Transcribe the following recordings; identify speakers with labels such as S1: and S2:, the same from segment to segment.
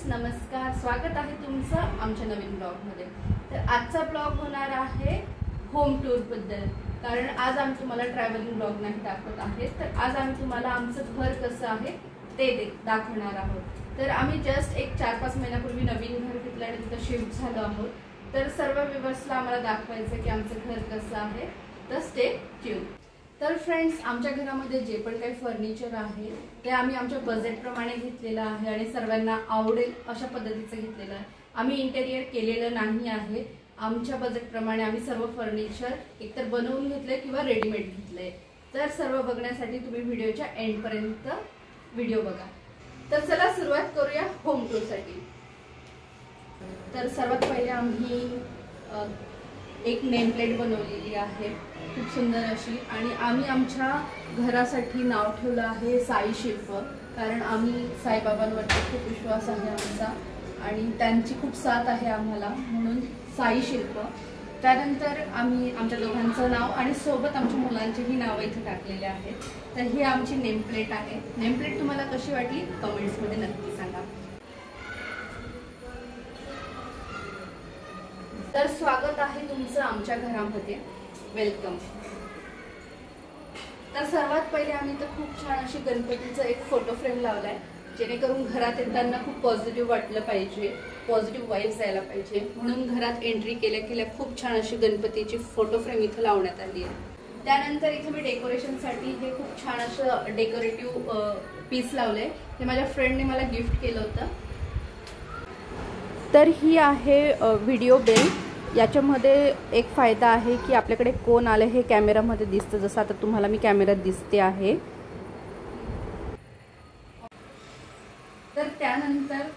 S1: नमस्कार, स्वागत आहे तुमचं आमच्या नवीन ब्लॉगमध्ये। तर आजचा ब्लॉग होणार आहे होम टूर बद्दल, कारण आज आम्ही तुम्हाला ट्रॅव्हलिंग ब्लॉग नाही दाखवत आहे, तर आज आम्ही तुम्हाला आमचं घर कसं आहे ते दाखवणार आहोत। तर आम्ही जस्ट एक 4-5 महिन्यापूर्वी नवीन घर घेतलं आणि तिथं शिफ्ट झालो आहोत, तर सर्व व्ह्यूअर्सला आम्हाला दाखवायचं की आमचं घर कसं आहे, तर स्टे ट्यून। तर फ्रेंड्स, आमच्या घरामध्ये जे पण काही फर्निचर आहे ते आम्ही आमच्या बजेटप्रमाणे घेतलेलं आहे आणि सर्वांना आवडेल अशा पद्धतीचं घेतलेलं आहे। आम्ही इंटेरियर केलेलं नाही आहे, आमच्या बजेटप्रमाणे आम्ही सर्व फर्निचर एकतर बनवून घेतलंय किंवा रेडीमेड घेतलंय। तर सर्व बघण्यासाठी तुम्ही व्हिडिओच्या एंडपर्यंत व्हिडिओ बघा। तर चला सुरुवात करूया होम टूरसाठी। तर सर्वात पहिले आम्ही एक नेम प्लेट बनवलेली आहे, खूप सुंदर अशी, आणि आम्ही आमच्या घरासाठी नाव ठेवलं आहे साई शिल्प, कारण आम्ही साईबाबांवरती खूप विश्वास आहे आमचा आणि त्यांची खूप साथ आहे आम्हाला, म्हणून साई शिल्प। त्यानंतर आम्ही आमच्या दोघांचं नाव आणि सोबत आमच्या मुलांचेही नाव इथे टाकलेले आहेत। तर ही आमची नेम प्लेट आहे। नेम प्लेट तुम्हाला कशी वाटली कमेंट्समध्ये नक्की सांगा। तर स्वागत आहे तुमचं आमच्या घरामध्ये, वेलकम। तर सर्वात पहिले आम्ही तर खूप छान अशी गणपतीचं एक फोटो फ्रेम लावलाय, जेणेकरून घरात येताना खूप पॉझिटिव्ह वाटलं पाहिजे, पॉझिटिव्ह वाईब्स यायला पाहिजे, म्हणून घरात एंट्री केल्या खूप छान अशी गणपतीची फोटो फ्रेम इथे लावण्यात आली आहे। त्यानंतर इथे मी डेकोरेशनसाठी हे खूप छान असं डेकोरेटिव्ह पीस लावलंय, हे माझ्या फ्रेंडने मला गिफ्ट केलं होतं। तर ही आहे व्हिडिओ बेल। याच्यामध्ये एक फायदा आहे की आपल्याकडे कोण आले हे कॅमेरामध्ये दिसतं, जसं आता तुम्हाला मी कॅमेऱ्यात दिसते आहे। तर त्यानंतर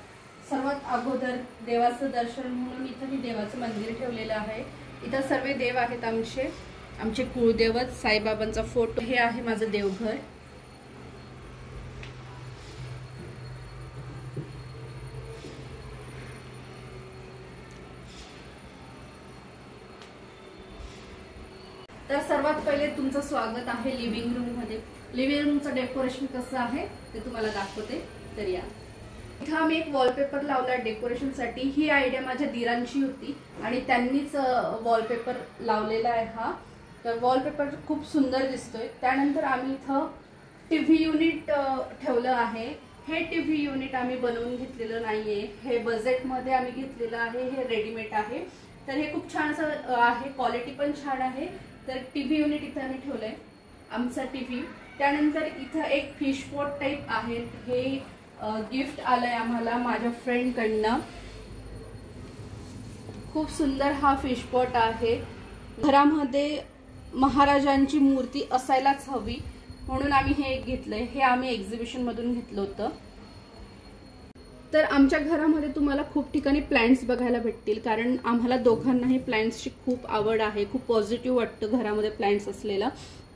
S1: सर्वात अगोदर देवाचं दर्शन म्हणून इथं मी देवाचं मंदिर ठेवलेलं आहे। इथं सर्व देव आहेत आमचे कुळदेवत, साईबाबांचा फोटो, हे आहे माझं देवघर। तर सर्वात पहिले तुमचं स्वागत आहे लिव्हिंग रूम मध्ये। लिव्हिंग रूमचं डेकोरेशन कसं आहे ते तुम्हाला दाखवते, तर या। इथं आम्ही एक वॉलपेपर लावला डेकोरेशनसाठी। ही आयडिया माझ्या दिरांची होती आणि त्यांनीच वॉलपेपर लावलेला आहे हा। तर वॉलपेपर खूप सुंदर दिसतोय। त्यानंतर आम्ही इथं टीव्ही युनिट ठेवलं आहे। हे टीव्ही युनिट आम्ही बनवून घेतलेलं नाहीये, हे बजेटमध्ये आम्ही घेतलेलं आहे, हे रेडीमेड आहे। तर हे खूप छान असं आहे, क्वालिटी पण छान आहे। तर टीव्ही युनिट इथं आम्ही ठेवलंय, आमचा टीव्ही। त्यानंतर इथं एक फिश पॉट टाईप आहे, हे गिफ्ट आलंय आम्हाला माझ्या फ्रेंड कडनं। खूप सुंदर हा फिश पॉट आहे। घरामध्ये महाराजांची मूर्ती असायलाच हवी, म्हणून आम्ही हे एक घेतलंय। हे आम्ही एक्झिबिशन मधून घेतलं होतं। तर आमच्या घरामध्ये तुम्हाला खूप ठिकाणी प्लांट्स बघायला भेटतील, कारण आम्हाला दोघांनाही प्लांट्सची खूप आवड आहे, खूप पॉझिटिव्ह वाटतं घरामध्ये प्लांट्स असलेलं।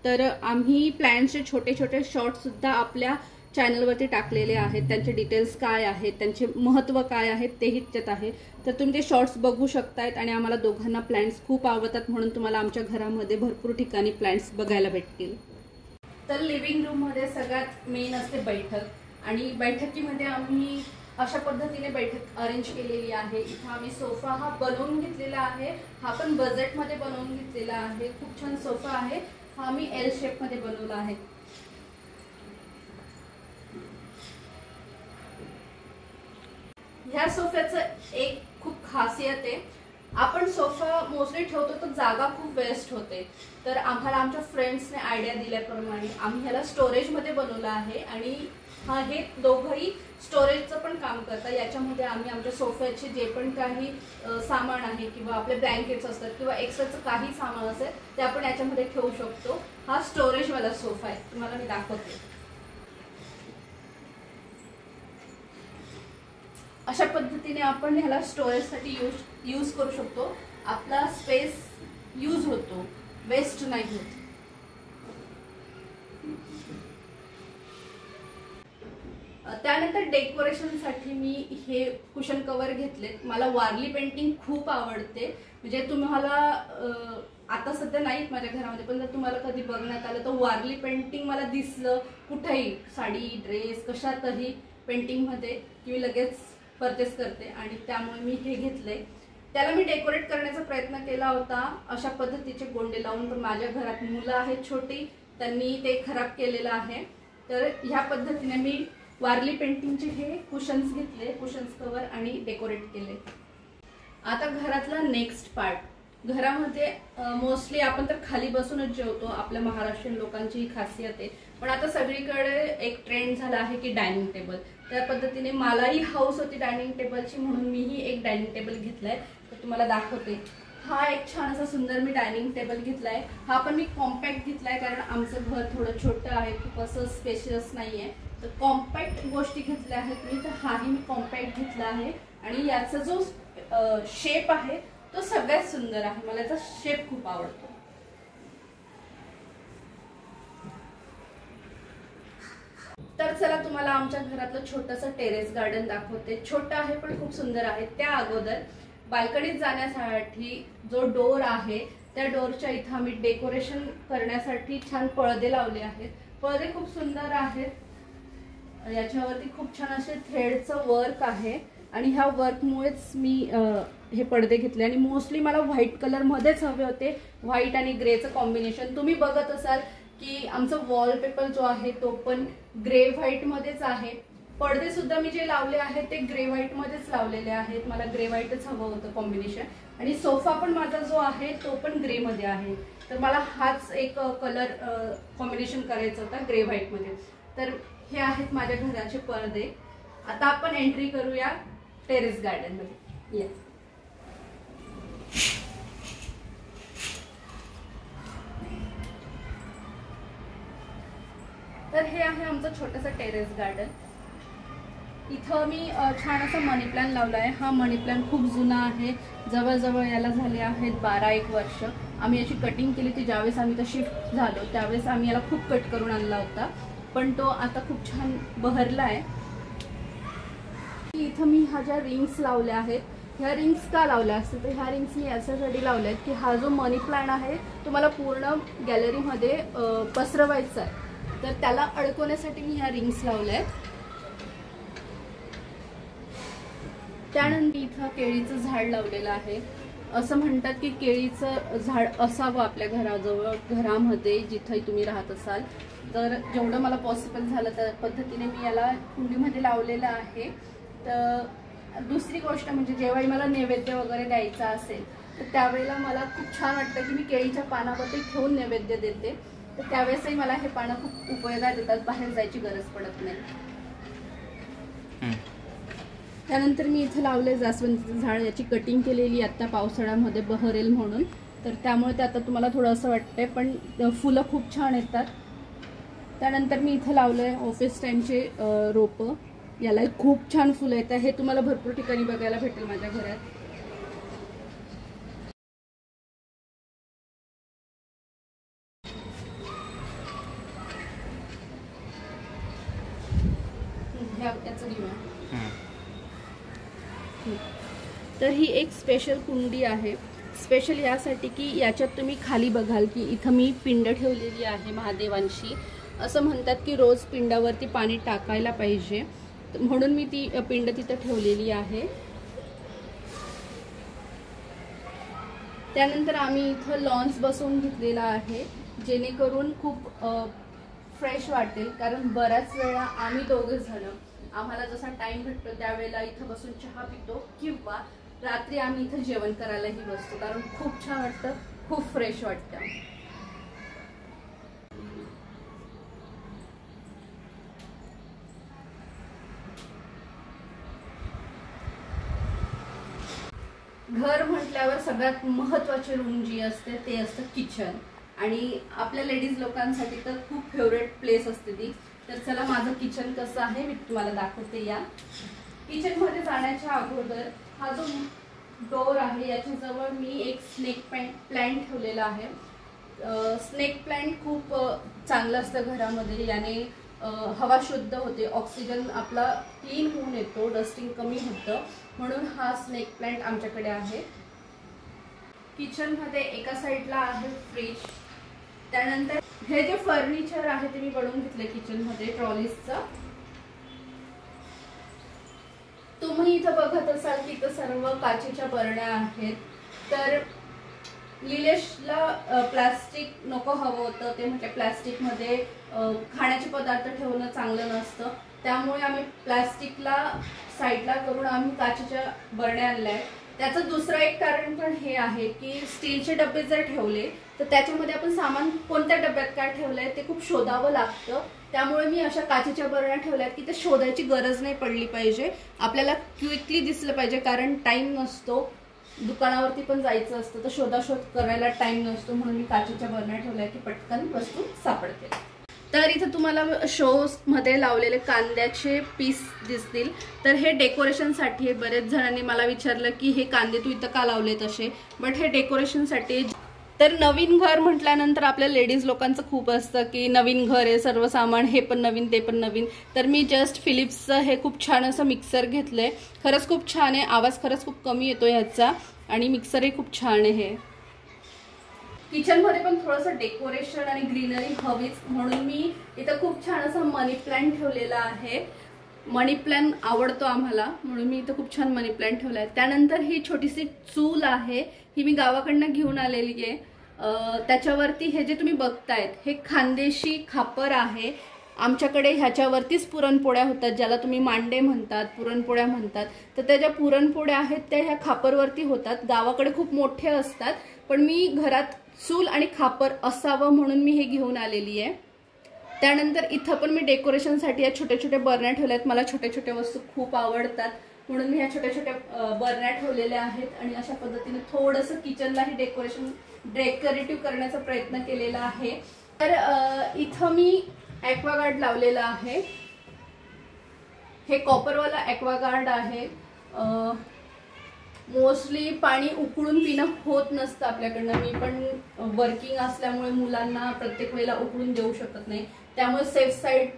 S1: तर आम्ही प्लांट्सचे छोटे छोटे शॉर्ट्स सुद्धा आपल्या चॅनलवरती टाकलेले आहेत, त्यांचे डिटेल्स काय आहेत, त्यांचे महत्त्व काय आहेत तेही त्यात आहे। तर तुम्ही ते शॉर्ट्स बघू शकतायत आणि आम्हाला दोघांना प्लांट्स खूप आवडतात, म्हणून तुम्हाला आमच्या घरामध्ये भरपूर ठिकाणी प्लांट्स बघायला भेटतील। तर लिव्हिंग रूम मध्ये सगळ्यात मेन असते बैठक, आणि बैठकीमध्ये आम्ही अशा पद्धतीने बैठक अरेंज केलेली आहे। इथं आम्ही सोफा हा बनवून घेतलेला आहे, हा पण बजेटमध्ये बनवून घेतलेला आहे। खूप छान सोफा आहे, हा आम्ही एल शेप मध्ये बनवला आहे। ह्या सोफ्याचं एक खूप खासियत आहे, आपण सोफा मोस्टली ठेवतो तर जागा खूप वेस्ट होते। तर आम्हाला आमच्या फ्रेंड्सने आयडिया दिल्याप्रमाणे आम्ही ह्याला स्टोरेज मध्ये बनवलं आहे, आणि हा हे दोघंही स्टोरेजचं पण काम करतात। याच्यामध्ये आम्ही आमच्या सोफ्याचे जे पण काही सामान आहे किंवा आपले ब्लँकेट्स असतात किंवा एक्स्ट्राचं काही सामान असेल ते आपण याच्यामध्ये ठेवू शकतो। हा स्टोरेजवाला सोफा आहे, तुम्हाला मी दाखवते। अशा पद्धतीने आपण ह्याला स्टोरेजसाठी यूज करू शकतो, आपला स्पेस यूज होतो, वेस्ट नाही होत। त्यानंतर डेकोरेशनसाठी मी हे कुशन कव्हर घेतलेत। मला वारली पेंटिंग खूप आवडते, म्हणजे तुम्हाला आता सध्या नाहीत माझ्या घरामध्ये, पण जर तुम्हाला कधी बघण्यात आलं तर वारली पेंटिंग मला दिसलं कुठेही, साडी ड्रेस कशातही पेंटिंग मध्ये की लगेच परचेस करते आणि त्यामुळे मी हे घेतलंय। त्याला मी डेकोरेट करण्याचा प्रयत्न केला होता अशा पद्धतीचे गोंडे लावून, पण माझ्या घरात मुलं आहेत छोटी, त्यांनी ते खराब केलेलं आहे। तर ह्या पद्धतीने मी वारली पेंटिंगचे हे कुशन्स घेतले, कुशन्स कवर आणि डेकोरेट केले। आता घरातला नेक्स्ट पार्ट, घरामध्ये मोस्टली आपण तर खाली बसूनच जेवतो, आपल्या महाराष्ट्रीयन लोकांची ही खासियत आहे। पण आता सगळीकडे एक ट्रेंड झाला आहे की डायनिंग टेबल, त्या पद्धतीने मलाही हाऊस होती डायनिंग टेबलची, म्हणून मीही एक डायनिंग टेबल घेतलाय, तर तुम्हाला दाखवते। हा एक छान असा सुंदर मी डायनिंग टेबल घेतलाय। हा पण मी कॉम्पॅक्ट घेतलाय कारण आमचं घर थोडं छोटं आहे, खूप असं स्पेशियस नाहीये, तर कॉम्पॅक्ट गोष्टी घेतल्या आहेत मी। तर हाही मी कॉम्पॅक्ट घेतला आहे आणि याचा जो शेप आहे तो सगळ्यात सुंदर आहे, मला याचा शेप खूप आवडतो। तर चला तुम्हाला आमच्या घरातलं छोटंसं टेरेस गार्डन दाखवते। छोटं आहे पण खूप सुंदर आहे। त्या अगोदर बाल्कनीत जाण्यासाठी जो डोर आहे त्या डोरच्या इथं आम्ही डेकोरेशन करण्यासाठी छान पडदे लावले आहेत। पडदे खूप सुंदर आहेत, याच्यावरती खूप छान असे थ्रेडचं वर्क आहे आणि ह्या वर्कमुळेच मी हे पडदे घेतले आणि मोस्टली मला व्हाईट कलर मध्येच हवे होते, व्हाईट आणि ग्रेचं कॉम्बिनेशन। तुम्ही बघत असाल की आमचा वॉलपेपर जो आहे तो पण ग्रे व्हाईट मध्येच आहे। पडदे सुद्धा मी जे लावले आहेत ते ग्रे व्हाईट मध्येच लावलेले आहेत, मला ग्रे व्हाईटच हवं होतं कॉम्बिनेशन। आणि सोफा पण माझा जो आहे तो पण ग्रे मध्ये आहे, तर मला हाच एक कलर कॉम्बिनेशन करायचा होता ग्रे व्हाईट मध्ये। तर हे आहेत माझ्या घराचे पडदे। आता आपण एंट्री करूया टेरेस गार्डन मध्ये। या तर हे आहे आमचं छोटंसं टेरेस गार्डन। इथं मी छान असा मनी प्लांट लावला आहे। हा मनी प्लांट खूप जुना आहे, जवळजवळ याला झाले आहेत 12-1 वर्ष। आम्ही याची कटिंग केली ती ज्यावेळेस आम्ही इथं शिफ्ट झालो त्यावेळेस आम्ही याला खूप कट करून आणला होता, पण तो आता खूप छान बहरला आहे। इथं मी ह्या ज्या रिंग्स लावल्या आहेत, ह्या रिंग्स का लावल्या असतील तर ह्या रिंग्स मी याच्यासाठी लावल्या आहेत की हा जो मनी प्लांट आहे तो मला पूर्ण गॅलरीमध्ये पसरवायचा आहे, तर त्याला अडकवण्यासाठी मी ह्या रिंग्स लावल्या आहेत। त्यानंतर इथं केळीचं झाड लावलेलं आहे। असं म्हणतात की केळीचं झाड असावं आपल्या घराजवळ, घरामध्ये जिथंही तुम्ही राहत असाल, तर जेवढं मला पॉसिबल झालं त्या पद्धतीने मी याला कुंडीमध्ये लावलेलं आहे। तर दुसरी गोष्ट म्हणजे जेव्हाही मला नैवेद्य वगैरे द्यायचा असेल तर त्यावेळेला मला खूप छान वाटतं की मी केळीच्या पानावरती ठेवून नैवेद्य देते, तर त्यावेळेसही मला हे पानं खूप उपयोगात येतात, बाहेर जायची गरज पडत नाही। त्यानंतर मी इथं लावले जास्वंदीचं झाड, याची कटिंग केलेली आता पावसाळ्यामध्ये बहरेल म्हणून, तर त्यामुळे ते आता तुम्हाला थोडं असं वाटतंय, पण फुलं खूप छान येतात। त्यानंतर मी इथं लावलंय ऑफिस टाईमचे रोपं, याला खूप छान फुलं येतात, हे तुम्हाला भरपूर ठिकाणी बघायला भेटेल माझ्या घरात। तर ही एक स्पेशल कुंडी आहे, स्पेशल यासाठी की याच्यात तुम्ही खाली बघाल की इथं मी पिंड ठेवलेली आहे महादेवांची। असं म्हणतात की रोज पिंडावरती पाणी टाकायला पाहिजे, म्हणून मी ती पिंड तिथं ठेवलेली आहे। त्यानंतर आम्ही इथं लॉन्स बसवून घेतलेला आहे, जेणेकरून खूप फ्रेश वाटेल, कारण बऱ्याच वेळा आम्ही दोघे जण आम्हाला जसा टाइम भेटतो त्यावेळेला इथं बसून चहा पितो किंवा रात्री आम्ही इथं जेवण करायलाही बसतो, कारण खूप छान वाटतं, खूप फ्रेश वाटतं। घर म्हटल्यावर सगळ्यात महत्त्वाची रूम जी असते ते असतं किचन, आणि आपल्या लेडीज लोकांसाठी तर खूप फेवरेट प्लेस असते ती। तर चला माझं किचन कसं आहे मी तुम्हाला दाखवते। या किचन मध्ये जाण्याच्या अगोदर हा जो डोर आहे याच्याजवळ मी एक स्नेक प्लांट ठेवलेला आहे। स्नेक प्लांट खूप चांगलं असतं घरामध्ये, याने हवा शुद्ध होते, ऑक्सिजन आपला क्लीन होऊन येतो, डस्टिंग कमी होतं, म्हणून हा स्नेक प्लांट आमच्याकडे आहे। किचन मध्ये एका साइडला आहे फ्रीज, त्यानंतर हे जे फर्निचर आहे ते मी बनवून घेतले किचन मध्ये ट्रॉलीजचं। तुम्ही तुम्ही इथं बघत असाल की इथं सर्व काचेच्या बरण्या आहेत. तर निलेशला प्लास्टिक नको हवं होतं, ते म्हणजे प्लास्टिकमध्ये खाण्याचे पदार्थ ठेवणं चांगलं नसतं, त्यामुळे आम्ही प्लास्टिकला साईडला करून आम्ही काचेच्या बरण्या आणल्या. त्याचं दुसरं एक कारण पण हे आहे की स्टीलचे डबे जर ठेवले तर त्याच्यामध्ये आपण सामान कोणत्या डब्यात काय ठेवलंय ते खूप शोधावं लागतं. त्यामुळे मी अशा काचेच्या बरण्या ठेवल्यात की ते शोधायची गरज नाही पडली पाहिजे, आपल्याला क्विकली दिसलं पाहिजे, कारण टाइम नसतो, दुकानावरती पण जायचं असतं तर शोधाशोध करायला टाइम नसतो, म्हणून मी काचेच्या बरण्या ठेवल्या की पटकन वस्तू सापडते. तर इथं तुम्हाला शोज मध्ये लावलेले कांद्याचे पीस दिसतील. तर हे डेकोरेशनसाठी, बरेच जणांनी मला विचारलं की हे कांदे तू इथं का लावले तसे, बट हे डेकोरेशनसाठी. तर नवीन घर म्हटल्यानंतर आपल्या लेडीज लोकांचं खूप असतं की नवीन घर आहे, सर्व सामान हे पण नवीन ते पण नवीन. तर मी जस्ट फिलिप्सचं हे खूप छान असं मिक्सर घेतलंय, खरंच खूप छान आहे, आवाज खरंच खूप कमी येतो ह्याचा आणि मिक्सरही खूप छान आहे. किचन मध्ये पण थोडंसं डेकोरेशन आणि ग्रीनरी हवीच, म्हणून मी इथं खूप छान असं मनी प्लांट ठेवलेला आहे. मनी प्लांट आवडतो आम्हाला, म्हणून मी इथं खूप छान मनी प्लांट ठेवला आहे. त्यानंतर ही छोटीशी चूल आहे, ही मी गावाकडनं घेऊन आलेली आहे. त्याच्यावरती हे जे तुम्ही बघतायत हे खानदेशी खापर आहे. आमच्याकडे ह्याच्यावरतीच पुरणपोळ्या होतात, ज्याला तुम्ही मांडे म्हणतात, पुरणपोळ्या म्हणतात. तर त्या ज्या पुरणपोळ्या आहेत त्या ह्या खापरवरती होतात. गावाकडे खूप मोठे असतात, पण मी घरात चूल आणि खापर असावं म्हणून मी हे घेऊन आलेली आहे. त्यानंतर इथं पण मी डेकोरेशनसाठी या छोट्या छोट्या बरण्या ठेवल्यात. मला छोट्या छोट्या वस्तू खूप आवडतात, म्हणून मी ह्या छोट्या छोट्या बरण्या ठेवलेल्या आहेत. आणि अशा पद्धतीने थोडंसं किचनलाही डेकोरेटिव्ह करण्याचा प्रयत्न केलेला आहे. तर इथं मी ॲक्वागार्ड लावलेला आहे. हे कॉपरवाला ॲक्वागार्ड आहे. मोस्टली पाणी उकळून पिणं होत नसतं आपल्याकडनं, मी पण वर्किंग असल्यामुळे मुलांना प्रत्येक वेळेला उकळून देऊ शकत नाही, त्यामुळे सेफ साईड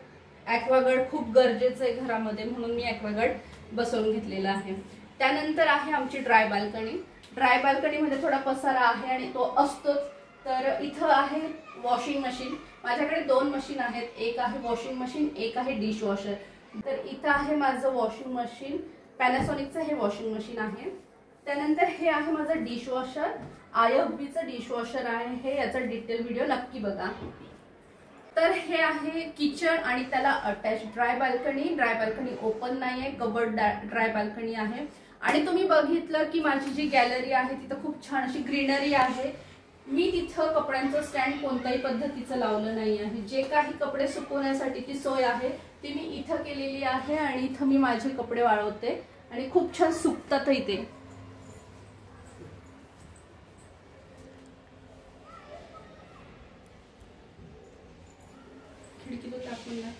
S1: ॲक्वागार्ड खूप गरजेचं आहे घरामध्ये, म्हणून मी ॲक्वागार्ड बसवून घेतलेला आहे. त्यानंतर आहे आमची ड्राय बाल्कनी. ड्राय बाल्कनीमध्ये थोडा पसारा आहे आणि तो असतोच. तर इथं आहे वॉशिंग मशीन. माझ्याकडे 2 मशीन आहेत, एक आहे वॉशिंग मशीन, एक आहे डिशवॉशर. तर इथं आहे माझं वॉशिंग मशीन, पॅनासॉनिकचं हे वॉशिंग मशीन आहे. त्यानंतर हे आहे माझं डिशवॉशर, IFBचं डिशवॉशर आहे हे, याचा डिटेल व्हिडिओ नक्की बघा. तर हे आहे किचन आणि त्याला attach dry balcony. Dry balcony open नाही आहे, कबर्ड ड्राय बाल्कनी आहे. आणि तुम्ही बघितलं की माझी जी गॅलरी आहे तिथं खूप छान अशी ग्रीनरी आहे. मी तिथं कपड्यांचं स्टँड कोणत्याही पद्धतीचं लावलं नाही आहे. जे काही कपडे सुकवण्यासाठी ती सोय आहे ती मी इथं केलेली आहे आणि इथं मी माझे कपडे वाळवते आणि खूप छान सुकतातही ते. खिडकीतून टाकून द्या.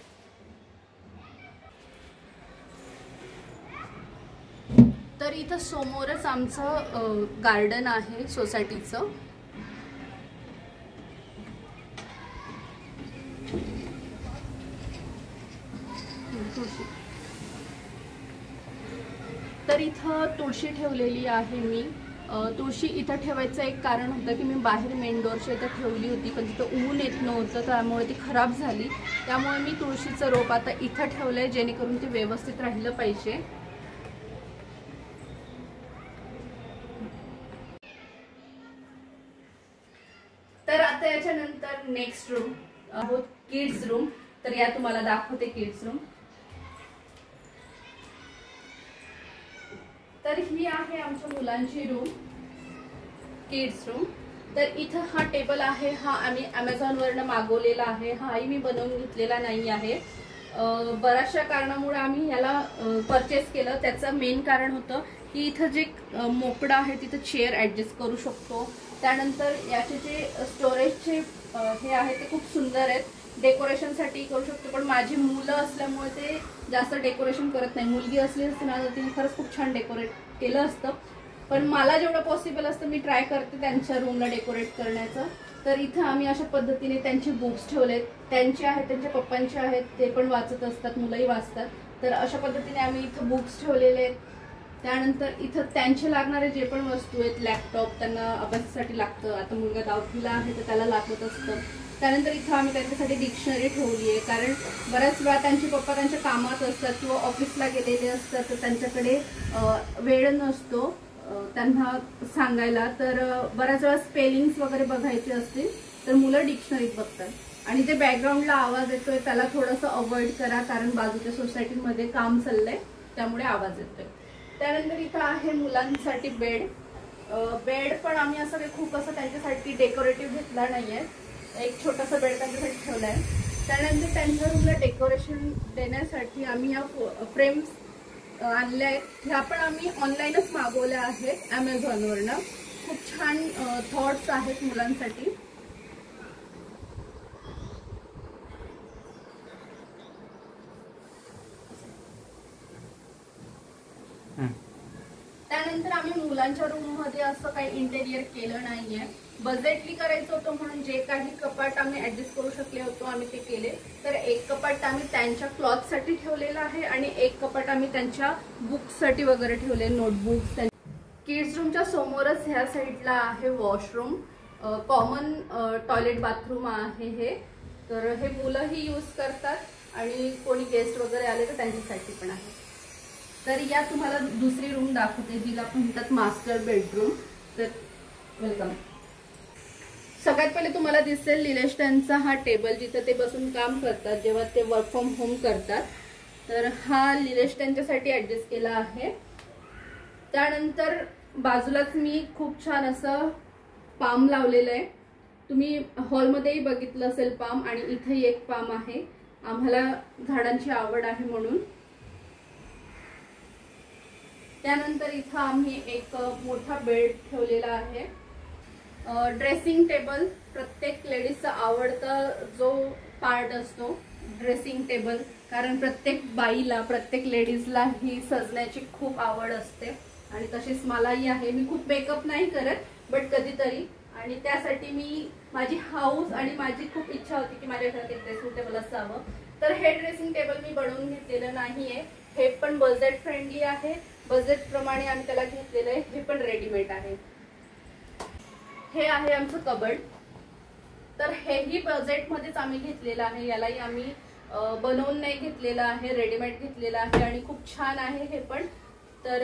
S1: तर इथं समोरच आमचं गार्डन आहे सोसायटीचं. तर इथं तुळशी ठेवलेली आहे मी. तुळशी इथं ठेवायचं एक कारण होतं की मी बाहेर मेन डोरच्या इथं ठेवली होती, पण तिथं ऊन येत नव्हतं, त्यामुळे ती खराब झाली. त्यामुळे मी तुळशीचं रोप आता इथं ठेवलंय, जेणेकरून ते व्यवस्थित राहिलं पाहिजे. तर आता याच्यानंतर नेक्स्ट रूम आहोत किड्स रूम. तर या तुम्हाला दाखवते किड्स रूम. तर ही आहे आमच्या मुलांची रूम, किड्स रूम. तर इथं हा टेबल आहे, हा आम्ही Amazonवरनं मागवलेला आहे, हाही मी बनवून घेतलेला नाही आहे. बऱ्याचशा कारणामुळे आम्ही याला परचेस केलं. त्याचं मेन कारण होतं की इथं जे मोकळं आहे तिथं चेअर ॲडजस्ट करू शकतो. त्यानंतर याचे जे स्टोरेजचे हे आहे ते खूप सुंदर आहेत, डेकोरेशनसाठी करू शकतो. पण माझी मुलं असल्यामुळे ते जास्त डेकोरेशन करत नाही. मुलगी असली असते ना तर तिने खरंच खूप छान डेकोरेट केलं असतं, पण मला जेवढं पॉसिबल असतं मी ट्राय करते त्यांच्या रूमला डेकोरेट करण्याचं. तर इथं आम्ही अशा पद्धतीने त्यांचे बुक्स ठेवलेत, त्यांचे आहेत, त्यांच्या पप्पांचे आहेत, ते पण वाचत असतात, मुलंही वाचतात. तर अशा पद्धतीने आम्ही इथं बुक्स ठेवलेले आहेत. त्यानंतर इथं त्यांचे लागणारे जे पण वस्तू आहेत, लॅपटॉप त्यांना अभ्यासासाठी लागतं, आता मुलगा 10वीला आहे तर त्याला लागत असतं. त्यानंतर इथं आम्ही त्यांच्यासाठी डिक्शनरी ठेवली आहे, कारण बऱ्याच वेळा त्यांचे पप्पा त्यांच्या कामात असतात किंवा ऑफिसला गेलेले असतात, तर त्यांच्याकडे वेळ नसतो त्यांना सांगायला. तर बऱ्याच वेळा स्पेलिंग्स वगैरे बघायचे असतील तर मुलं डिक्शनरीत बघतात. आणि जे बॅकग्राऊंडला आवाज येतोय त्याला थोडंसं अवॉइड करा, कारण बाजूच्या सोसायटीमध्ये काम चाललंय त्यामुळे आवाज येतोय. त्यानंतर इथं आहे मुलांसाठी बेड. बेड पण आम्ही असं काही खूप असं त्यांच्यासाठी डेकोरेटिव्ह घेतला नाहीये, एक छोटासा बेड त्यांच्यासाठी ठेवलाय. त्यानंतर त्यांच्या रूमला डेकोरेशन देण्यासाठी आम्ही या फ्रेम्स आणल्या आहेत. ह्या पण आम्ही ऑनलाईनच मागवल्या आहेत ॲमेझॉनवरनं. खूप छान थॉट्स आहेत मुलांसाठी. त्यानंतर आम्ही मुलांच्या रूम मध्ये असं काही इंटेरियर केलं नाहीये, बजेटली करायचं होतं म्हणून जे काही कपाट आम्ही ऍडजस्ट करू शकले होतो आम्ही ते केले. तर एक कपाट आम्ही त्यांच्या क्लॉथसाठी ठेवलेलं आहे आणि एक कपाट आम्ही त्यांच्या बुक्ससाठी वगैरे ठेवले, नोटबुक्स. किड्स रूमच्या समोरच ह्या साईडला आहे वॉशरूम, कॉमन टॉयलेट बाथरूम आहे हे. तर हे मुलंही यूज करतात आणि कोणी गेस्ट वगैरे आले तर त्यांच्यासाठी पण आहे. तर या तुम्हाला दुसरी रूम दाखवते जिला म्हणतात मास्टर बेडरूम. तर वेलकम. सगळ्यात पहिले तुम्हाला दिसेल निलेश त्यांचा हा टेबल, जिथे ते बसून काम करतात जेव्हा ते वर्क फ्रॉम होम करतात. तर हा निलेश त्यांच्यासाठी ऍडजस्ट केला आहे. त्यानंतर बाजूलाच मी खूप छान असं पाम लावलेलं आहे. तुम्ही हॉलमध्येही बघितलं असेल पाम, आणि इथेही एक पाम आहे. आम्हाला झाडांची आवड आहे म्हणून. त्यानंतर इथं आम्ही एक मोठा बेड ठेवलेला आहे. ड्रेसिंग टेबल प्रत्येक लेडीजचा आवडता जो पार्ट असतो, ड्रेसिंग टेबल. कारण प्रत्येक बाईला, प्रत्येक लेडीजला ही सजण्याची खूप आवड असते आणि तशीच मलाही आहे. मी खूप मेकअप नाही करत, बट कधीतरी. आणि त्यासाठी मी माझी हाऊस आणि माझी खूप इच्छा होती की माझ्या घरात एक ड्रेसिंग टेबल असावं. तर हे ड्रेसिंग टेबल मी बनवून घेतलेलं नाहीये, हे पण बजेट फ्रेंडली आहे. बजेट प्रमाणे आम्ही त्याला घेतलेलं आहे. हे पण रेडीमेड आहे. हे आहे आमचं कबर्ड. तर हेही बजेट मध्येच आम्ही घेतलेलं आहे. यालाही आम्ही बनवून नाही घेतलेलं आहे, रेडीमेड घेतलेलं आहे आणि खूप छान आहे हे पण. तर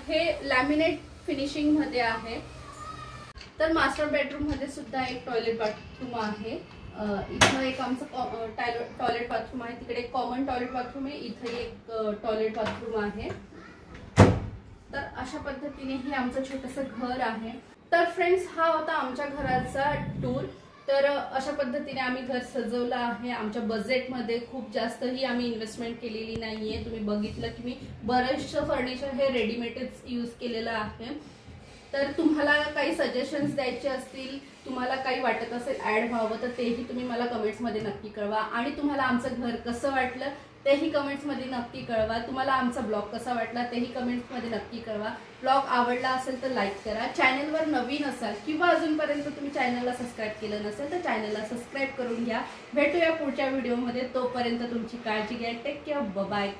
S1: हे लॅमिनेट फिनिशिंग मध्ये आहे. तर मास्टर बेडरूम मध्ये सुद्धा एक टॉयलेट बाथरूम आहे. इथं एक आमचं टॉयलेट बाथरूम आहे, तिकडे एक कॉमन टॉयलेट बाथरूम आहे, इथे एक टॉयलेट बाथरूम आहे. तर अशा पद्धतीने हे आमचं छोटंसं घर आहे. तर फ्रेंड्स, हा होता आमच्या घराचा टूर. तर अशा पद्धतीने आम्ही घर सजवलं आहे. आमच्या बजेटमध्ये खूप जास्तही आम्ही इन्व्हेस्टमेंट केलेली नाहीये. तुम्ही बघितलं की मी बरेचसं फर्निचर हे रेडीमेडच यूज केलेलं आहे. तर तुम्हाला काही सजेशन्स द्यायचे असतील, तुम्हाला काही वाटत असेल ऍड व्हावं, तर तेही तुम्ही मला कमेंट्समध्ये नक्की कळवा. आणि तुम्हाला आमचं घर कसं वाटलं तेही कमेंट्समध्ये नक्की कळवा. तुम्हाला आमचा ब्लॉग कसा वाटला तेही कमेंट्समध्ये नक्की कळवा. ब्लॉग आवडला असेल तर लाईक करा. चॅनलवर नवीन असाल किंवा अजूनपर्यंत तुम्ही चॅनलला सबस्क्राईब केलं नसेल तर चॅनलला सबस्क्राईब करून घ्या. भेटूया पुढच्या व्हिडिओमध्ये. तोपर्यंत तुमची काळजी घ्या. Take care. बाय.